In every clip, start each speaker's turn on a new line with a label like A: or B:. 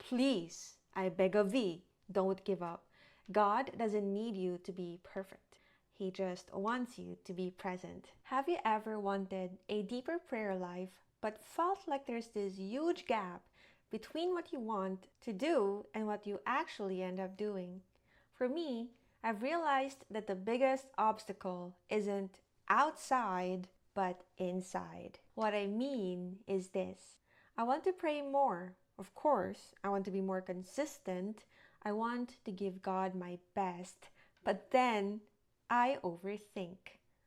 A: Please, I beg of thee, don't give up. God doesn't need you to be perfect. He just wants you to be present. Have you ever wanted a deeper prayer life but felt like there's this huge gap between what you want to do and what you actually end up doing? For me, I've realized that the biggest obstacle isn't outside but inside. What I mean is this: I want to pray more. Of course, I want to be more consistent. I want to give God my best. But then I overthink.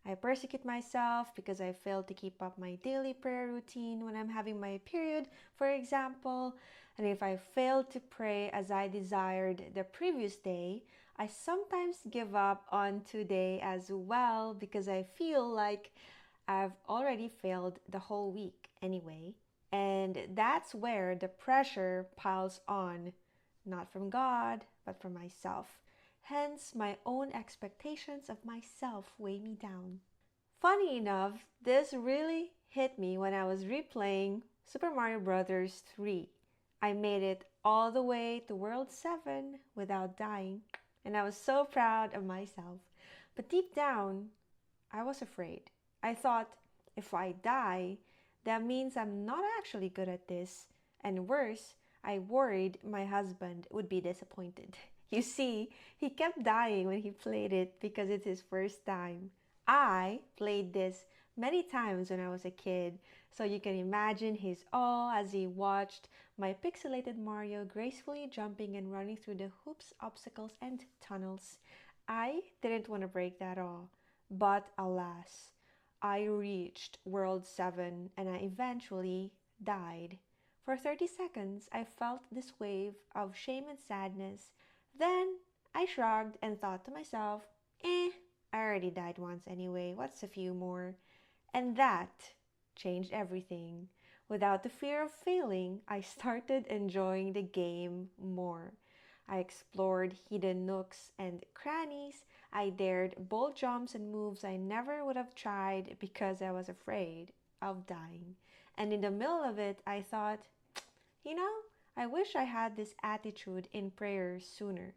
A: I persecute myself because I fail to keep up my daily prayer routine when I'm having my period, for example. And if I fail to pray as I desired the previous day, I sometimes give up on today as well because I feel like I've already failed the whole week anyway. And that's where the pressure piles on, not from God, but from myself. Hence, my own expectations of myself weigh me down. Funny enough, this really hit me when I was replaying Super Mario Bros. 3. I made it all the way to World 7 without dying, and I was so proud of myself. But deep down, I was afraid. I thought, if I die, that means I'm not actually good at this. And worse, I worried my husband would be disappointed. You see, he kept dying when he played it because it's his first time. I played this many times when I was a kid, so you can imagine his awe as he watched my pixelated Mario gracefully jumping and running through the hoops, obstacles, and tunnels. I didn't want to break that awe, but alas, I reached World 7 and I eventually died. For 30 seconds, I felt this wave of shame and sadness. Then I shrugged and thought to myself, I already died once anyway, what's a few more? And that changed everything. Without the fear of failing, I started enjoying the game more. I explored hidden nooks and crannies. I dared bold jumps and moves I never would have tried because I was afraid of dying. And in the middle of it, I thought, I wish I had this attitude in prayer sooner.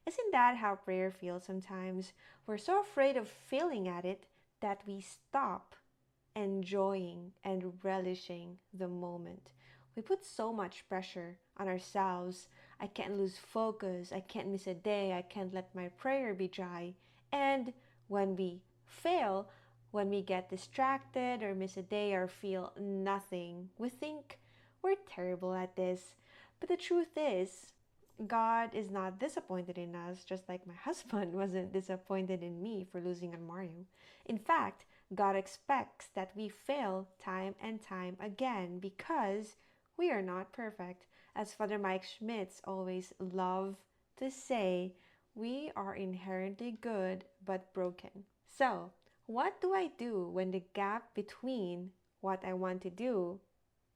A: Isn't that how prayer feels sometimes? We're so afraid of failing at it that we stop enjoying and relishing the moment. We put so much pressure on ourselves. I can't lose focus. I can't miss a day. I can't let my prayer be dry. And when we fail, when we get distracted or miss a day or feel nothing, we think we're terrible at this. But the truth is, God is not disappointed in us, just like my husband wasn't disappointed in me for losing on Mario. In fact, God expects that we fail time and time again because we are not perfect. As Father Mike Schmitz always loved to say, we are inherently good but broken. So, what do I do when the gap between what I want to do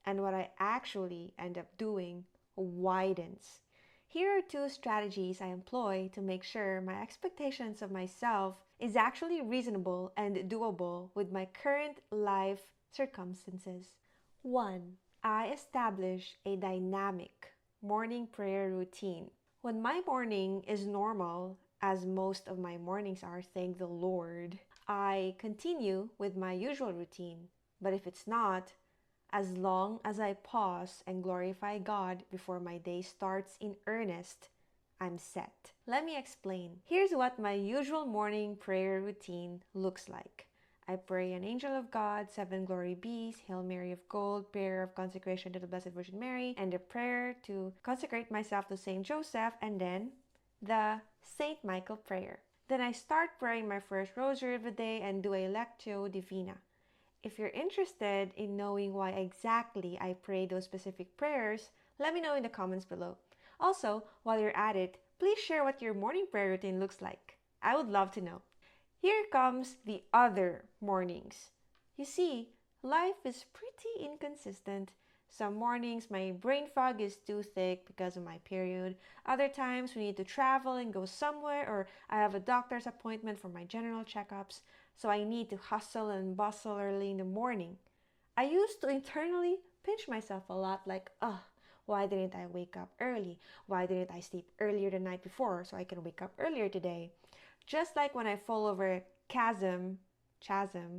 A: and what I actually end up doing widens? Here are 2 strategies I employ to make sure my expectations of myself is actually reasonable and doable with my current life circumstances. 1. I establish a dynamic morning prayer routine. When my morning is normal, as most of my mornings are, thank the Lord, I continue with my usual routine. But if it's not, as long as I pause and glorify God before my day starts in earnest, I'm set. Let me explain. Here's what my usual morning prayer routine looks like. I pray an Angel of God, 7 Glory Bees, Hail Mary of Gold, prayer of consecration to the Blessed Virgin Mary, and a prayer to consecrate myself to Saint Joseph, and then the Saint Michael prayer. Then I start praying my first rosary of the day and do a Lectio Divina. If you're interested in knowing why exactly I pray those specific prayers, let me know in the comments below. Also, while you're at it, please share what your morning prayer routine looks like. I would love to know. Here comes the other mornings. You see, life is pretty inconsistent. Some mornings my brain fog is too thick because of my period. Other times we need to travel and go somewhere, or I have a doctor's appointment for my general checkups, so I need to hustle and bustle early in the morning. I used to internally pinch myself a lot like, Why didn't I wake up early? Why didn't I sleep earlier the night before so I can wake up earlier today? Just like when I fall over a chasm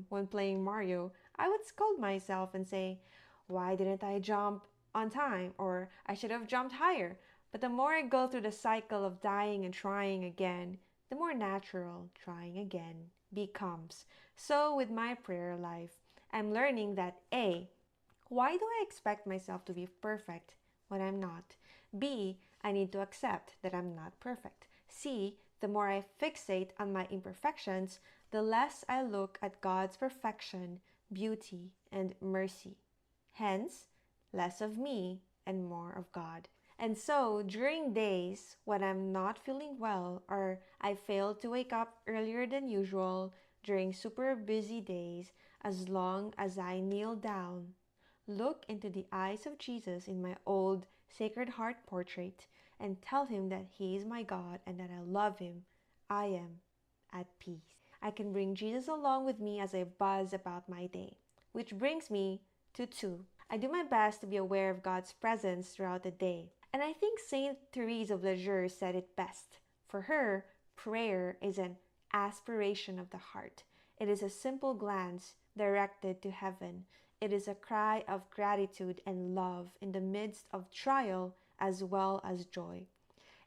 A: when playing Mario, I would scold myself and say, why didn't I jump on time? Or I should have jumped higher. But the more I go through the cycle of dying and trying again, the more natural trying again becomes. So with my prayer life, I'm learning that A, why do I expect myself to be perfect when I'm not? B, I need to accept that I'm not perfect. C, the more I fixate on my imperfections, the less I look at God's perfection, beauty, and mercy. Hence, less of me and more of God. And so, during days when I'm not feeling well or I fail to wake up earlier than usual, during super busy days, as long as I kneel down, look into the eyes of Jesus in my old Sacred Heart portrait, and tell him that he is my God and that I love him, I am at peace. I can bring Jesus along with me as I buzz about my day. Which brings me to 2. I do my best to be aware of God's presence throughout the day. And I think Saint Therese of Lisieux said it best. For her, prayer is an aspiration of the heart. It is a simple glance directed to heaven. It is a cry of gratitude and love in the midst of trial as well as joy.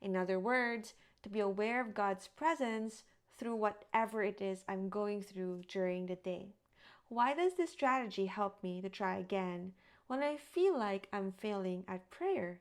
A: In other words, to be aware of God's presence through whatever it is I'm going through during the day. Why does this strategy help me to try again when I feel like I'm failing at prayer?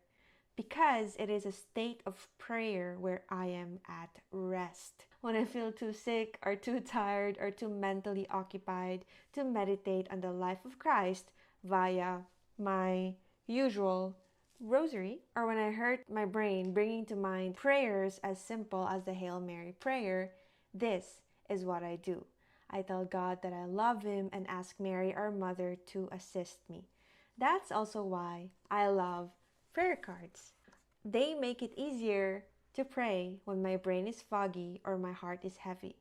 A: Because it is a state of prayer where I am at rest. When I feel too sick or too tired or too mentally occupied to meditate on the life of Christ via my usual rosary, or when I hurt my brain bringing to mind prayers as simple as the Hail Mary prayer, this is what I do. I tell God that I love him and ask Mary, our mother, to assist me. That's also why I love prayer cards. They make it easier to pray when my brain is foggy or my heart is heavy.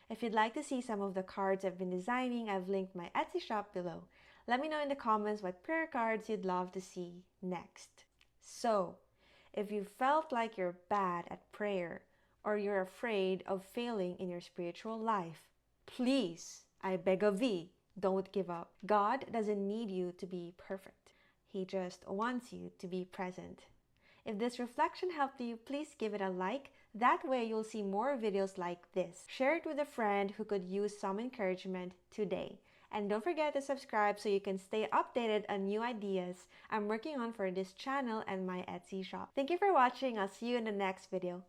A: If you'd like to see some of the cards I've been designing, I've linked my Etsy shop below. Let me know in the comments what prayer cards you'd love to see next. So, if you felt like you're bad at prayer or you're afraid of failing in your spiritual life, please, I beg of thee, don't give up. God doesn't need you to be perfect. He just wants you to be present. If this reflection helped you, please give it a like. That way you'll see more videos like this. Share it with a friend who could use some encouragement today. And don't forget to subscribe so you can stay updated on new ideas I'm working on for this channel and my Etsy shop. Thank you for watching. I'll see you in the next video.